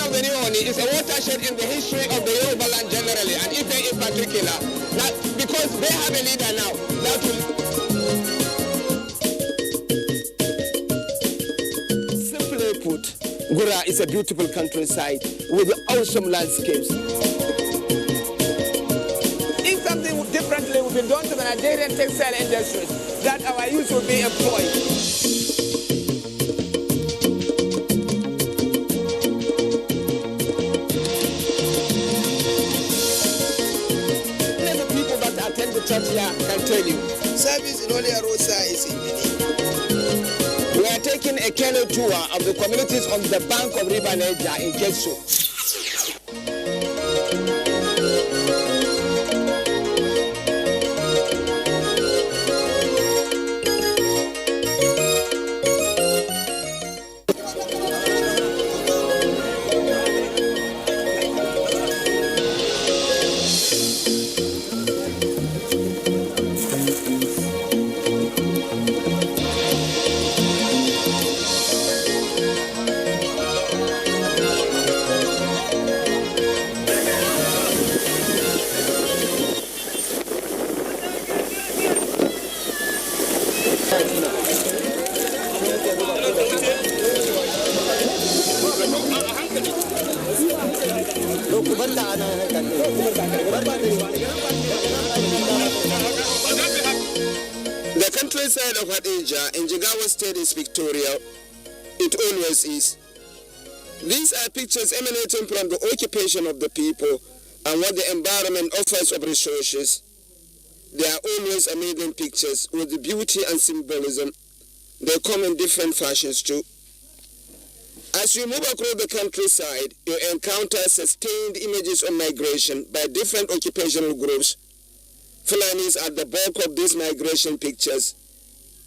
of the Nioni is a watershed in the history of the Yoruba land generally, and Ife in particular. That because they have a leader now, that will... Simply put, Gura is a beautiful countryside with awesome landscapes. If something differently would be done to the Nigerian textile industries, that our youth will be employed. Church here can tell you. Service in Holy Rosa is in We are taking a canoe tour of the communities on the bank of River Niger in Keso. The countryside of Abuja in Jigawa State is pictorial. It always is. These are pictures emanating from the occupation of the people and what the environment offers of resources. They are always amazing pictures with the beauty and symbolism. They come in different fashions too. As you move across the countryside, you encounter sustained images of migration by different occupational groups. Fulanis are the bulk of these migration pictures.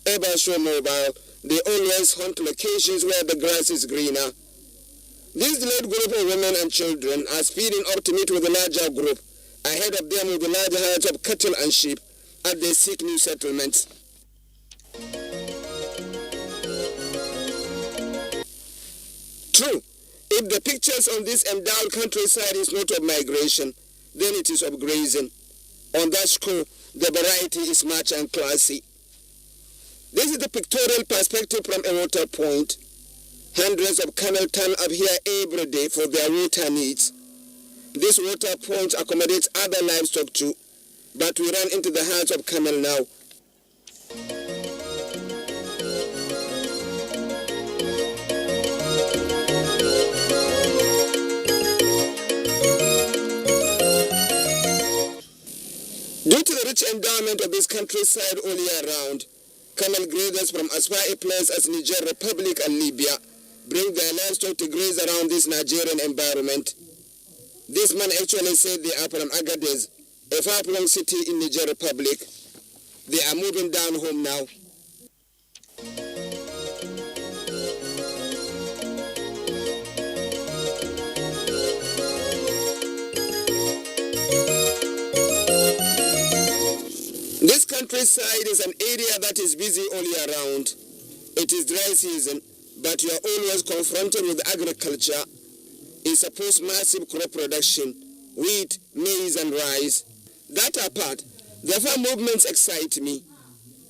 Ever so mobile, they always hunt locations where the grass is greener. This delayed group of women and children are speeding up to meet with a larger group, ahead of them with the larger herds of cattle and sheep, as they seek new settlements. True, if the pictures on this endowed countryside is not of migration, then it is of grazing. On that score, the variety is much and classy. This is the pictorial perspective from a water point. Hundreds of camel turn up here every day for their water needs. This water point accommodates other livestock too, but we run into the herds of camel now. Due to the rich endowment of this countryside all year round, camel grazers from as far a place as Niger Republic and Libya bring their livestock to graze around this Nigerian environment. This man actually said they are from Agadez, a far-flung city in Niger Republic. They are moving down home now. This countryside is an area that is busy all year round. It is dry season, but you are always confronted with agriculture. It's a post-massive crop production, wheat, maize and rice. That apart, the farm movements excite me.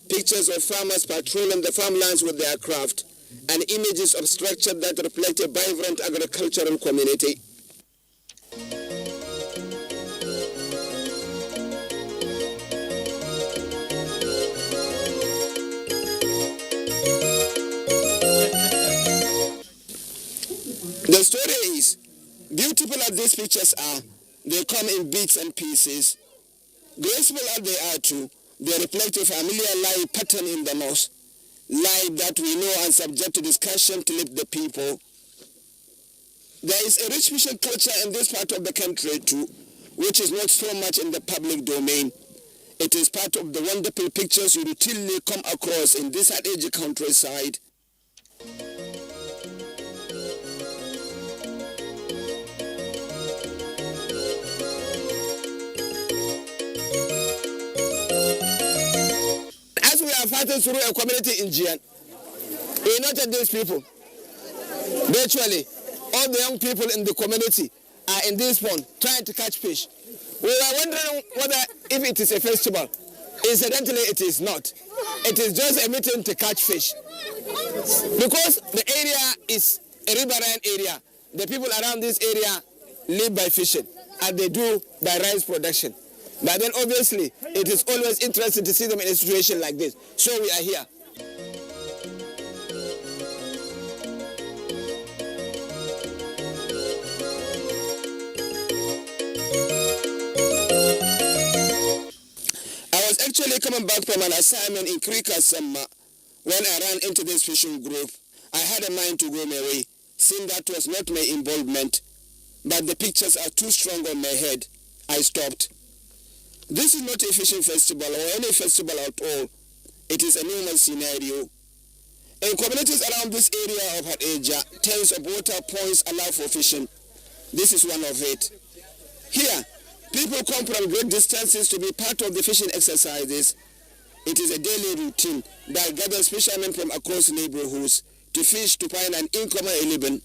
Pictures of farmers patrolling the farmlands with their craft and images of structure that reflect a vibrant agricultural community. The story is, beautiful as these pictures are, they come in bits and pieces. Graceful as they are too, they reflect a familiar life pattern in the north, life that we know and subject to discussion to lift the people. There is a rich fishing culture in this part of the country too, which is not so much in the public domain. It is part of the wonderful pictures you routinely come across in this Abuja countryside. As we are fighting through a community in Gian, we noted these people. Virtually, all the young people in the community are in this pond trying to catch fish. We were wondering whether if it is a festival. Incidentally, it is not. It is just a meeting to catch fish. Because the area is a riverine area, the people around this area live by fishing, and they do by rice production. But then obviously, it is always interesting to see them in a situation like this. So we are here. I was actually coming back from an assignment in Krika Sama when I ran into this fishing group. I had a mind to go my way, seeing that was not my involvement, but the pictures are too strong on my head. I stopped. This is not a fishing festival or any festival at all. It is a normal scenario. In communities around this area of Abuja, tens of water points allow for fishing. This is one of it. Here, people come from great distances to be part of the fishing exercises. It is a daily routine that gathers fishermen from across neighborhoods to fish to find an income and a living.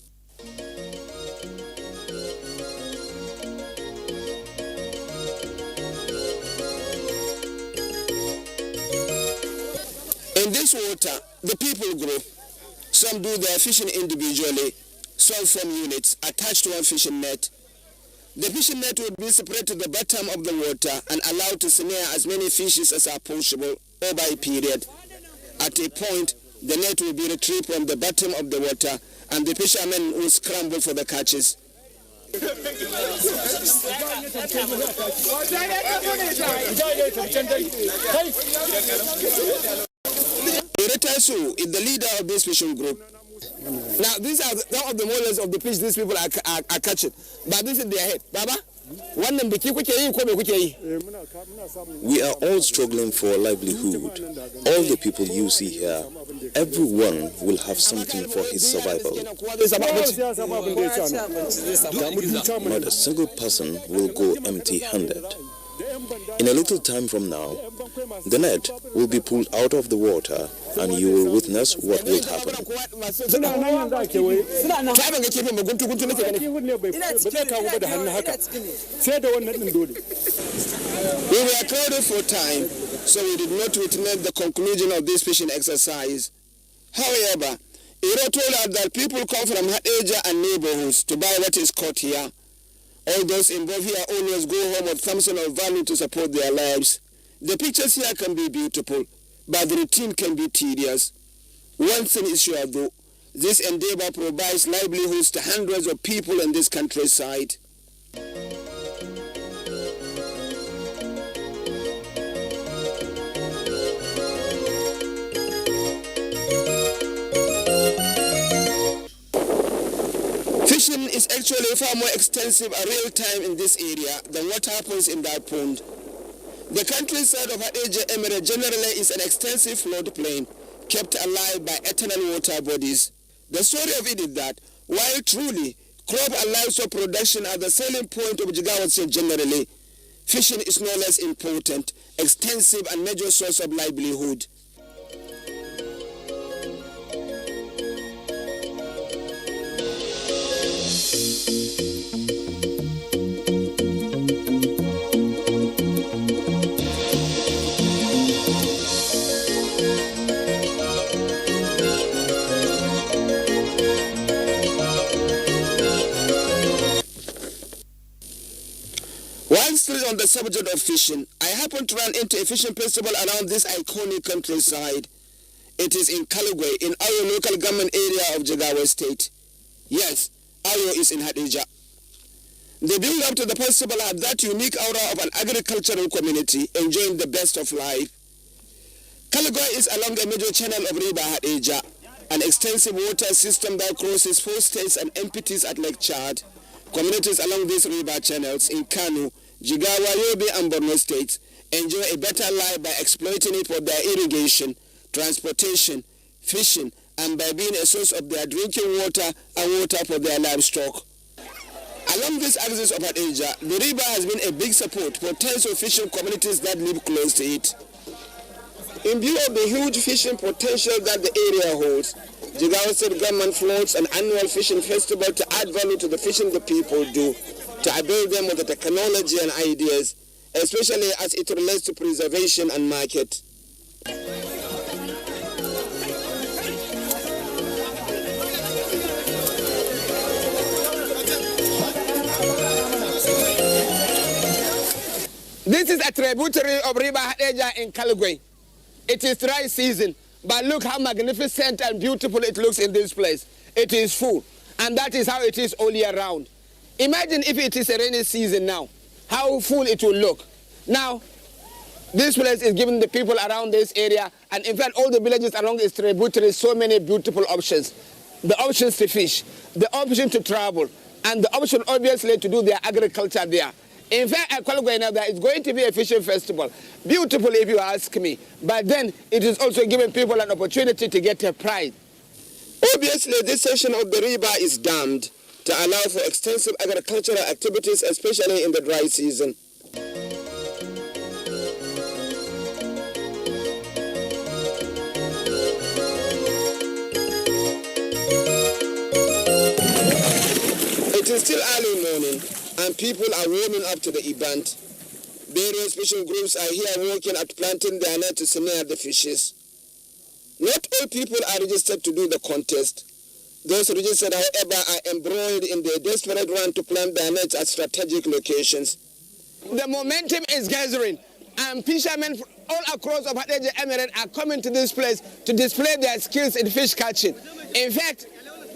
In this water, the people group. Some do their fishing individually, some form units attached to one fishing net. The fishing net would be separated to the bottom of the water and allowed to snare as many fishes as are possible over a period. At a point, the net will be retrieved from the bottom of the water and the fishermen will scramble for the catches. Iretasu is the leader of this fishing group. Now, these are some of the models of the fish these people are catching. But this is their head. Baba? We are all struggling for a livelihood. All the people you see here, everyone will have something for his survival. Not a single person will go empty-handed. In a little time from now, the net will be pulled out of the water and you will witness what will happen. We were crowded for time, so we did not witness the conclusion of this fishing exercise. However, Iro told us that people come from Abuja and neighborhoods to buy what is caught here. All those involved here always go home with something of value to support their lives. The pictures here can be beautiful, but the routine can be tedious. One thing is sure though, this endeavor provides livelihoods to hundreds of people in this countryside. Fishing is actually far more extensive and real time in this area than what happens in that pond. The countryside of Abuja Emirate generally is an extensive floodplain kept alive by eternal water bodies. The story of it is that while truly crop and livestock production are the selling point of Jigawa State generally, fishing is no less important, extensive and major source of livelihood. While still on the subject of fishing, I happened to run into a fishing festival around this iconic countryside. It is in Kalugwe, in Ayo local government area of Jigawa State. Yes, Ayo is in Hadija. The build-up to the festival had that unique aura of an agricultural community enjoying the best of life. Kalugwe is along a major channel of River Hadija, an extensive water system that crosses 4 states and empties at Lake Chad. Communities along these river channels in Kano, Jigawa, Yobe and Borno states enjoy a better life by exploiting it for their irrigation, transportation, fishing, and by being a source of their drinking water and water for their livestock. Along this axis of Abuja, the river has been a big support for tens of fishing communities that live close to it. In view of the huge fishing potential that the area holds, Jigawa State government floats an annual fishing festival to add value to the fishing the people do, to avail them with the technology and ideas, especially as it relates to preservation and market. This is a tributary of River Hadeja in Kalugwe. It is dry season, but look how magnificent and beautiful it looks in this place. It is full, and that is how it is all year round. Imagine if it is a rainy season now, how full it will look. Now, this place is giving the people around this area, and in fact all the villages along its tributaries, so many beautiful options. The options to fish, the option to travel, and the option obviously to do their agriculture there. In fact, at Kalugwe now there is going to be a fishing festival. Beautiful if you ask me, but then it is also giving people an opportunity to get a prize. Obviously, this section of the river is dammed to allow for extensive agricultural activities, especially in the dry season. It is still early morning, and people are warming up to the event. Various fishing groups are here working at planting their net to snare the fishes. Not all people are registered to do the contest. Those registered, however, are embroiled in their desperate run to plant their nets at strategic locations. The momentum is gathering, and fishermen all across the Hadeja Emirate are coming to this place to display their skills in fish catching. In fact,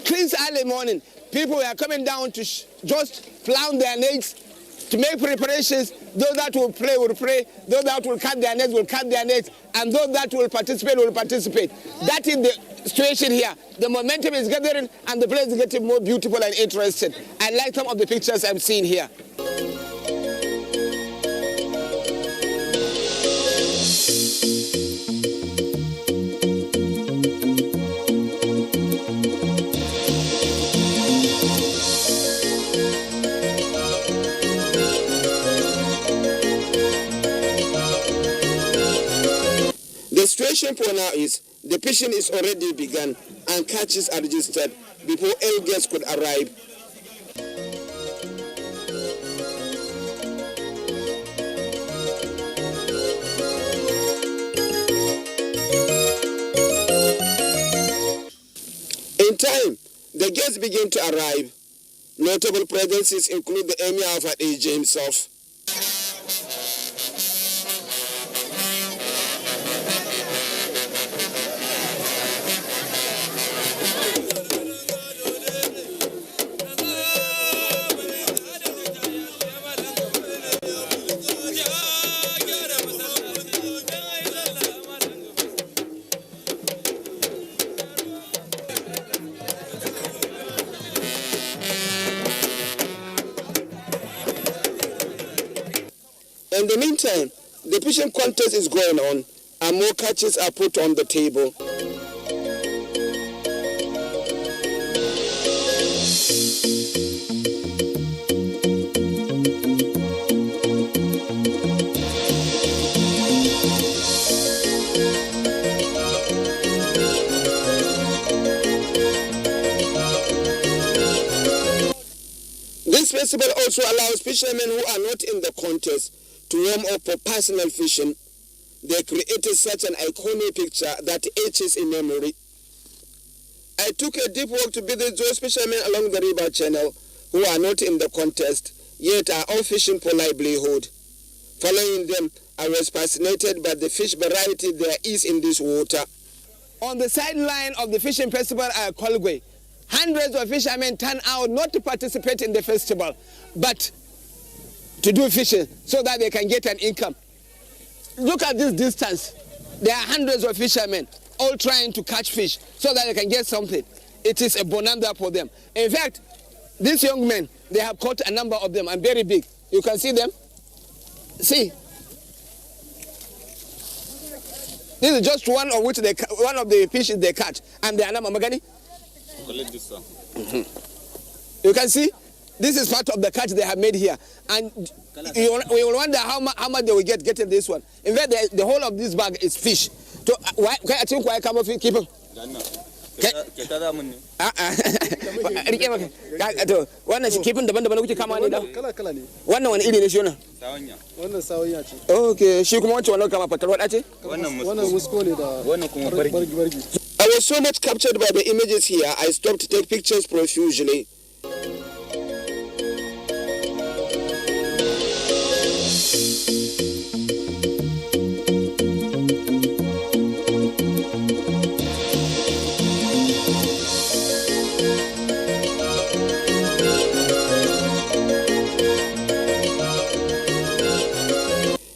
since early morning, people are coming down to just plant their nets, to make preparations. Those that will play will play, those that will cut their nets will cut their nets, and those that will participate will participate. That is the situation here. The momentum is gathering, and the place is getting more beautiful and interesting. I like some of the pictures I'm seeing here. The situation for now is the fishing is already begun and catches are registered before all guests could arrive. In time, the guests begin to arrive. Notable presences include the Emir of Hadeja himself. In the meantime, the fishing contest is going on, and more catches are put on the table. This festival also allows fishermen who are not in the contest to warm up for personal fishing. They created such an iconic picture that etches in memory. I took a deep walk to visit those fishermen along the river channel who are not in the contest, yet are all fishing for livelihood. Following them, I was fascinated by the fish variety there is in this water. On the sideline of the fishing festival at Kalugwe, hundreds of fishermen turn out not to participate in the festival, but to do fishing so that they can get an income. Look at this distance. There are hundreds of fishermen all trying to catch fish so that they can get something. It is a bonanza for them. In fact, these young men, they have caught a number of them and very big. You can see them. See. This is just one of the fishes they catch. And they are not Magani. Collect this one. You can see. This is part of the catch they have made here. And we will wonder how much they will get getting this one. In fact, the whole of this bag is fish. To kai a cikin kwaya kama kifin? Ke ta da mun ne. Rike maka. To wannan shi kifin daban-daban kuke kama ne da? Kala ne. Wannan wani iri ne shi wannan? Sawanya. Wannan sawanya ce. Okay, shi kuma wancan wannan kama fatar wada ce? Wannan musko ne da wannan kuma bargi. I was so much captured by the images here, I stopped to take pictures profusely.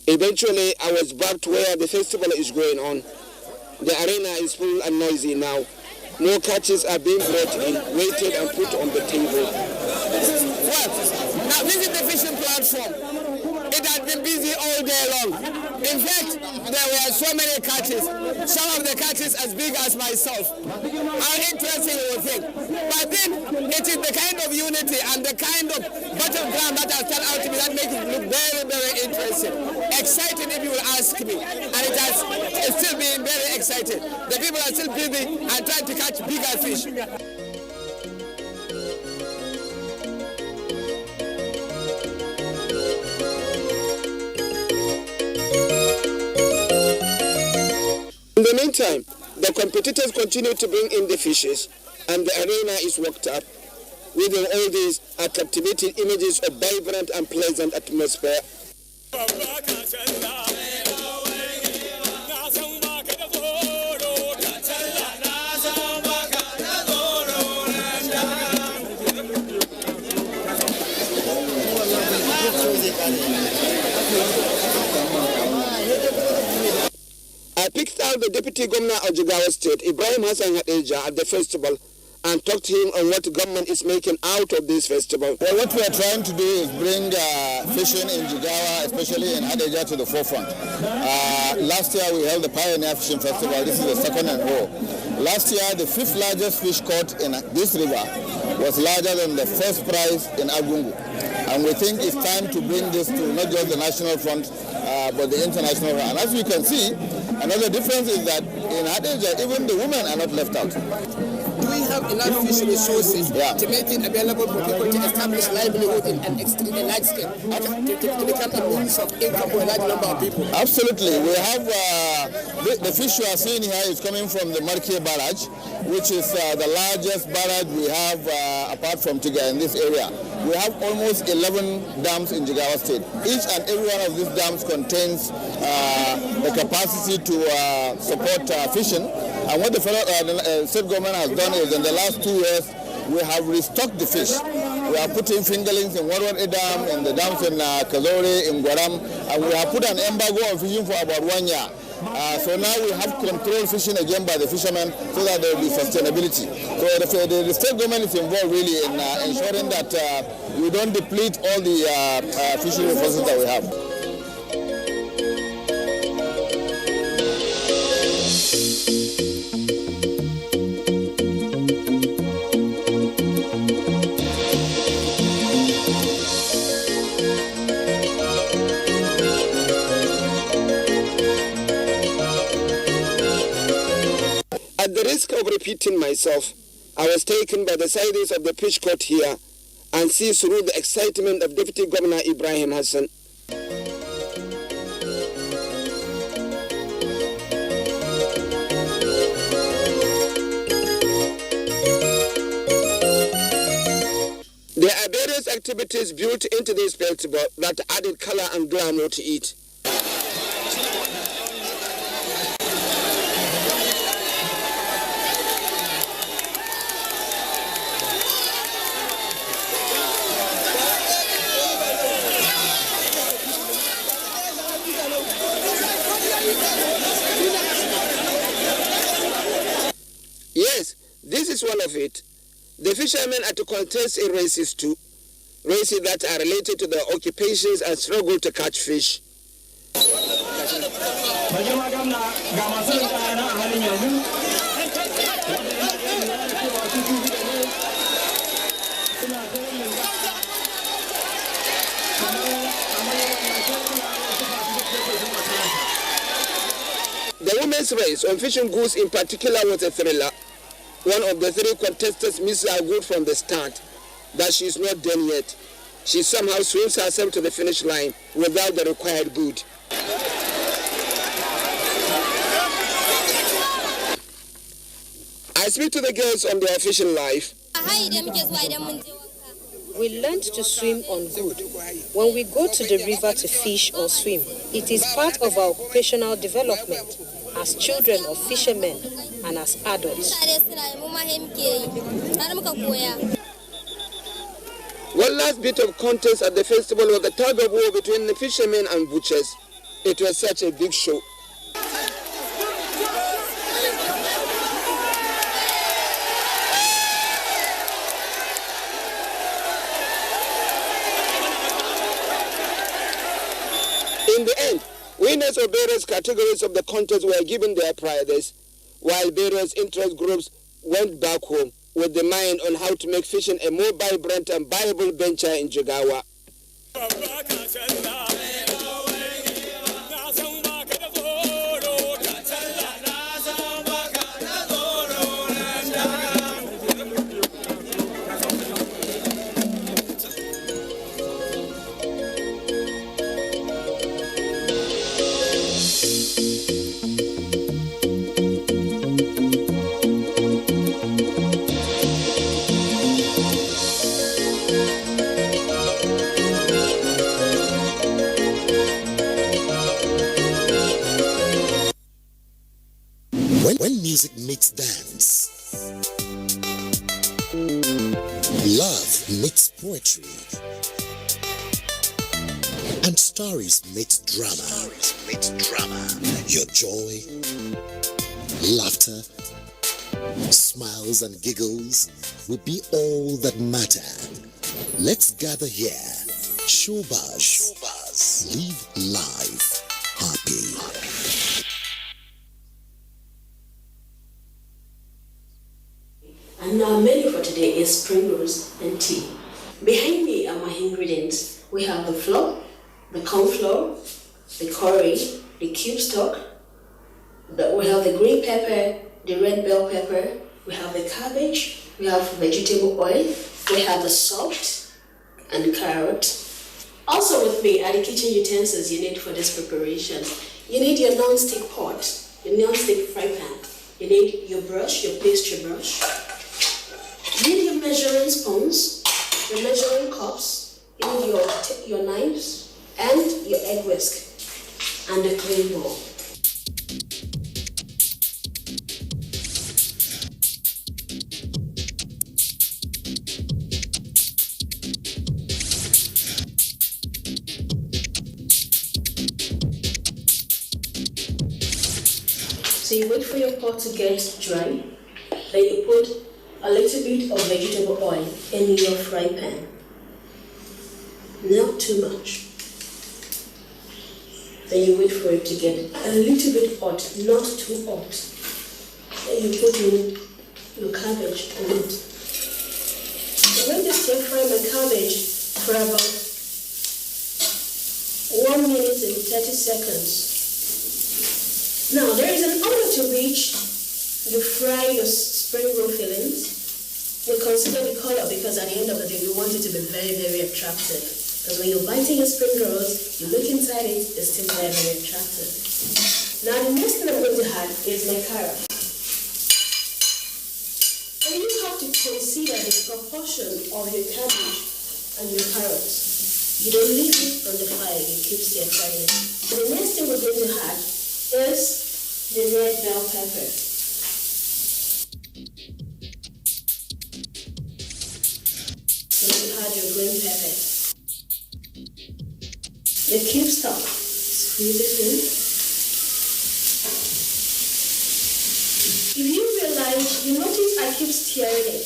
Eventually, I was back to where the festival is going on. The arena is full and noisy now. More catches are being brought in, weighted and put on the table. Well, now this is the fishing platform. It has been busy all day long. In fact, there were so many catches. Some of the catches as big as myself. How interesting you would think. But then, it is the kind of unity and the kind of battleground that has turned out to be that makes it look very, very interesting. Exciting if you will ask me. And it's still being very exciting. The people are still busy and trying to catch bigger fish. In the meantime, the competitors continue to bring in the fishes, and the arena is worked up. Within all these are captivating images of vibrant and pleasant atmosphere. I picked out the Deputy Governor of Jigawa State, Ibrahim Hassan Hadeja, at the festival and talked to him on what the government is making out of this festival. Well, what we are trying to do is bring fishing in Jigawa, especially in Hadeja, to the forefront. Last year we held the Pioneer Fishing Festival. This is the second and row. Last year, the 5th largest fish caught in this river was larger than the first prize in Agungu. And we think it's time to bring this to not just the national front, but the international front. And as you can see, another difference is that in Hadeja, even the women are not left out. Do we have enough fish resources to make it available for people to establish livelihood in a large scale, to become a means of income for a large number of people? Absolutely. We have the fish you are seeing here is coming from the Marke Barrage, which is the largest barrage we have apart from Tiga in this area. We have almost 11 dams in Jigawa State. Each and every one of these dams contains the capacity to support fishing. And what the state government has done is in the last 2 years, we have restocked the fish. We are putting fingerlings in Warwar Dam, in the dams in Kazore, in Guaram, and we have put an embargo on fishing for about 1 year. So now we have controlled fishing again by the fishermen so that there will be sustainability. So the state government is involved really in ensuring that we don't deplete all the fishing resources that we have. At the risk of repeating myself, I was taken by the silence of the fish court here and see through the excitement of Deputy Governor Ibrahim Hassan. There are various activities built into this festival that added color and glamour to it. Yes, this is one of it. The fishermen are to contest in races too. Races that are related to their occupations and struggle to catch fish. The women This race on fishing goods in particular was a thriller. One of the three contestants missed her good from the start, but she's not done yet. She somehow swims herself to the finish line without the required good. I speak to the girls on their fishing life. We learned to swim on good. When we go to the river to fish or swim, it is part of our occupational development as children of fishermen and as adults. One last bit of contest at the festival was the tug of war between the fishermen and butchers. It was such a big show. In the end, winners of various categories of the contest were given their prizes, while various interest groups went back home with the mind on how to make fishing a more vibrant and viable venture in Jigawa. When music meets dance, love meets poetry, and stories meet drama. Your joy, laughter, smiles and giggles will be all that matter. Let's gather here. Showbuzz. Live life happy. And our menu for today is spring rolls and tea. Behind me are my ingredients. We have the flour, the corn flour, the curry, the cube stock. We have the green pepper, the red bell pepper. We have the cabbage. We have vegetable oil. We have the salt and carrot. Also with me are the kitchen utensils you need for this preparation. You need your non-stick pot, your non-stick fry pan. You need your brush, your pastry brush. You need your measuring spoons, your measuring cups, you need your knives, and your egg whisk, and a clean bowl. So you wait for your pot to get dry, then you put a little bit of vegetable oil in your fry pan. Not too much. Then you wait for it to get a little bit hot, not too hot. Then you put in your cabbage on it. I'm going to stir fry my cabbage for about 1 minute and 30 seconds. Now there is an order to which you fry your spring roll fillings. We consider the color because at the end of the day we want it to be very, very attractive. Because when you're biting your spring rolls, you look inside it, it's still very, very attractive. Now the next thing I'm going to add is my carrot. And you have to consider the proportion of your cabbage and your carrots. You don't leave it on the fire, you keep stir frying it. The next thing we're going to add is the red bell pepper. Then you add your green pepper. The cube stock, squeeze it in. If you realize, you notice I keep stirring it.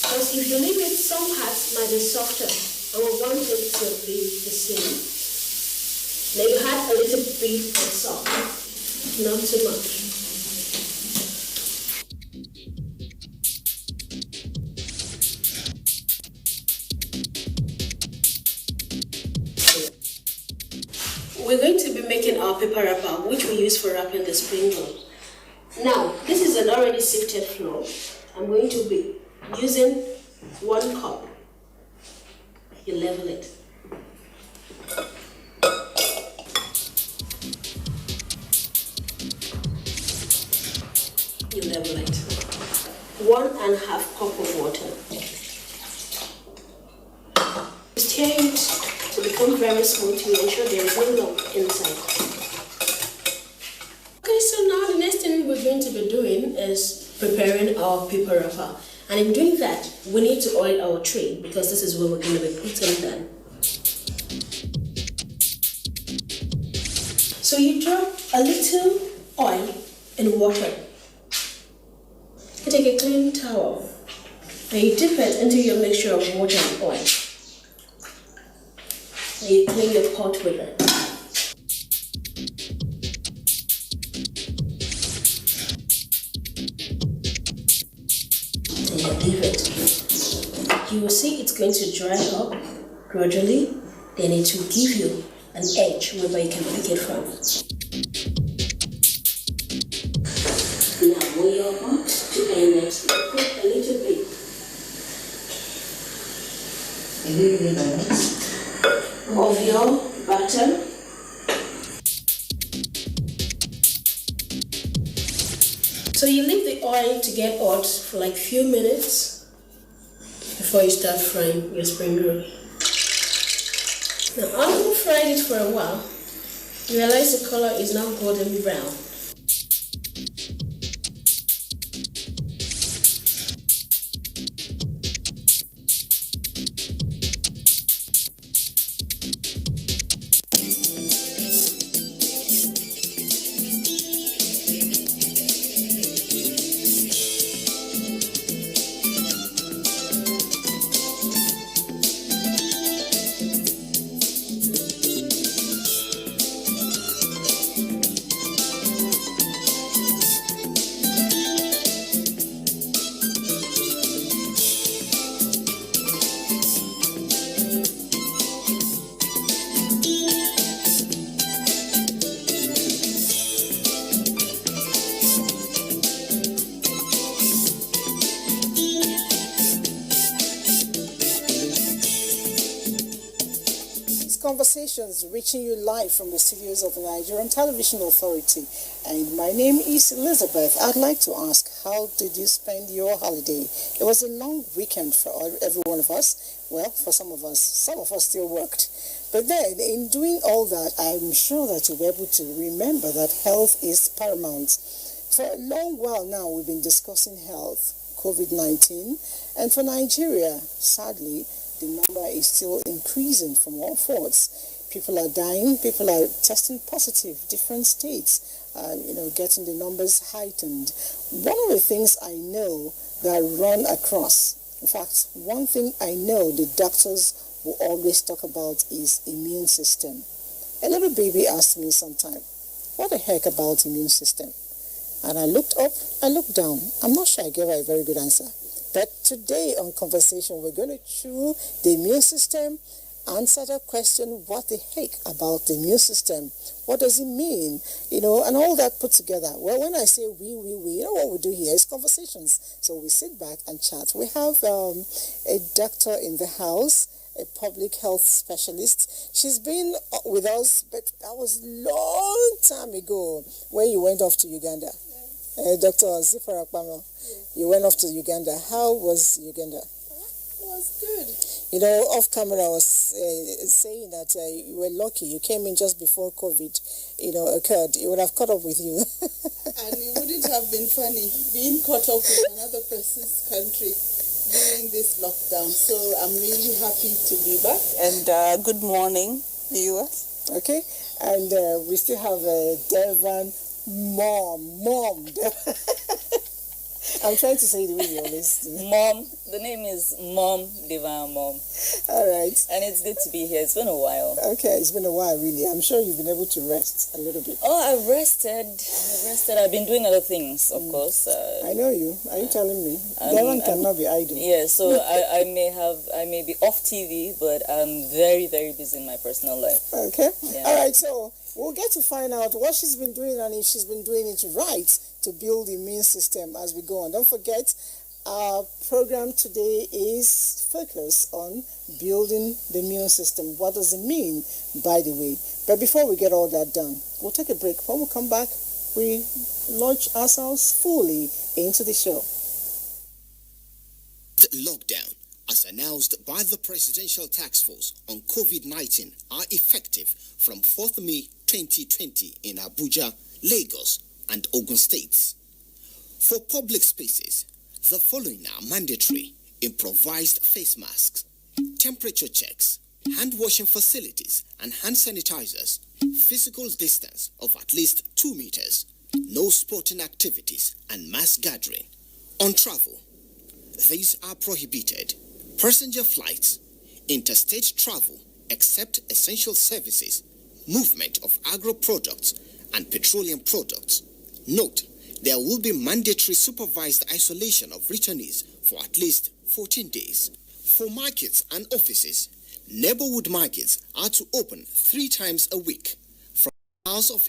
Because if you leave it, some parts might be softer. And we want it to be the same. Then you add a little bit of salt. Not too much. We're going to be making our paper wrapper, which we use for wrapping the spring roll. Now, this is an already sifted flour. I'm going to be using 1 cup. You level it. You level it. 1.5 cup of water. Stir it to become very smooth to ensure there is no lump inside. Okay, so now the next thing we're going to be doing is preparing our paper wrapper. And in doing that, we need to oil our tray because this is where we're going to be putting them. So you drop a little oil in water. You take a clean towel and you dip it into your mixture of water and oil. And you clean your pot with it. And you leave it. You will see it's going to dry up gradually, then it will give you an edge whereby you can pick it from. Now when you're about to end it, put a little bit of your butter. So you leave the oil to get hot for like few minutes before you start frying your spring roll. Now after you fried it for a while, you realize the color is now golden brown. Conversations reaching you live from the studios of the Nigerian Television Authority. And my name is Elizabeth. I'd like to ask, how did you spend your holiday? It was a long weekend for every one of us. Well, for some of us still worked. But then, in doing all that, I'm sure that you'll be able to remember that health is paramount. For a long while now, we've been discussing health, COVID-19, and for Nigeria, sadly, the number is still increasing from all fronts. People are dying, people are testing positive, different states, getting the numbers heightened. One of the things I know that run across, in fact, one thing I know the doctors will always talk about is immune system. A little baby asked me sometime, what the heck about immune system? And I looked up, I looked down. I'm not sure I gave her a very good answer. But today on Conversation, we're going to chew the immune system, answer the question, what the heck about the immune system? What does it mean? And all that put together. Well, when I say we, what we do here is conversations. So we sit back and chat. We have a doctor in the house, a public health specialist. She's been with us, but that was a long time ago when you went off to Uganda. Dr. Zifara Pamo, you went off to Uganda. How was Uganda? It was good. Off camera I was saying that you were lucky. You came in just before COVID, occurred. It would have caught up with you. And it wouldn't have been funny being caught up with another person's country during this lockdown. So I'm really happy to be back. And good morning, viewers. Okay, and we still have Devan. Mom. I'm trying to say the way you always do. Mom The name is Mom, Divine Mom. All right. And it's good to be here. It's been a while. Okay, it's been a while, really. I'm sure you've been able to rest a little bit. Oh, I've rested. I've been doing other things, of course. I know you. Are you telling me? That one cannot be idle. Yeah, so I may be off TV, but I'm very, very busy in my personal life. Okay. Yeah. All right, so we'll get to find out what she's been doing and if she's been doing it right to build the immune system as we go on. Don't forget, our program today is focused on building the immune system. What does it mean, by the way? But before we get all that done, we'll take a break. When we come back, we launch ourselves fully into the show. The lockdown, as announced by the Presidential Task Force on COVID-19, are effective from 4th May 2020 in Abuja, Lagos, and Ogun states. For public spaces, the following are mandatory: improvised face masks, temperature checks, hand washing facilities and hand sanitizers, physical distance of at least 2 meters, no sporting activities and mass gathering. On travel, these are prohibited: passenger flights, interstate travel except essential services, movement of agro products and petroleum products. Note, there will be mandatory supervised isolation of returnees for at least 14 days. For markets and offices, neighborhood markets are to open 3 times a week from hours of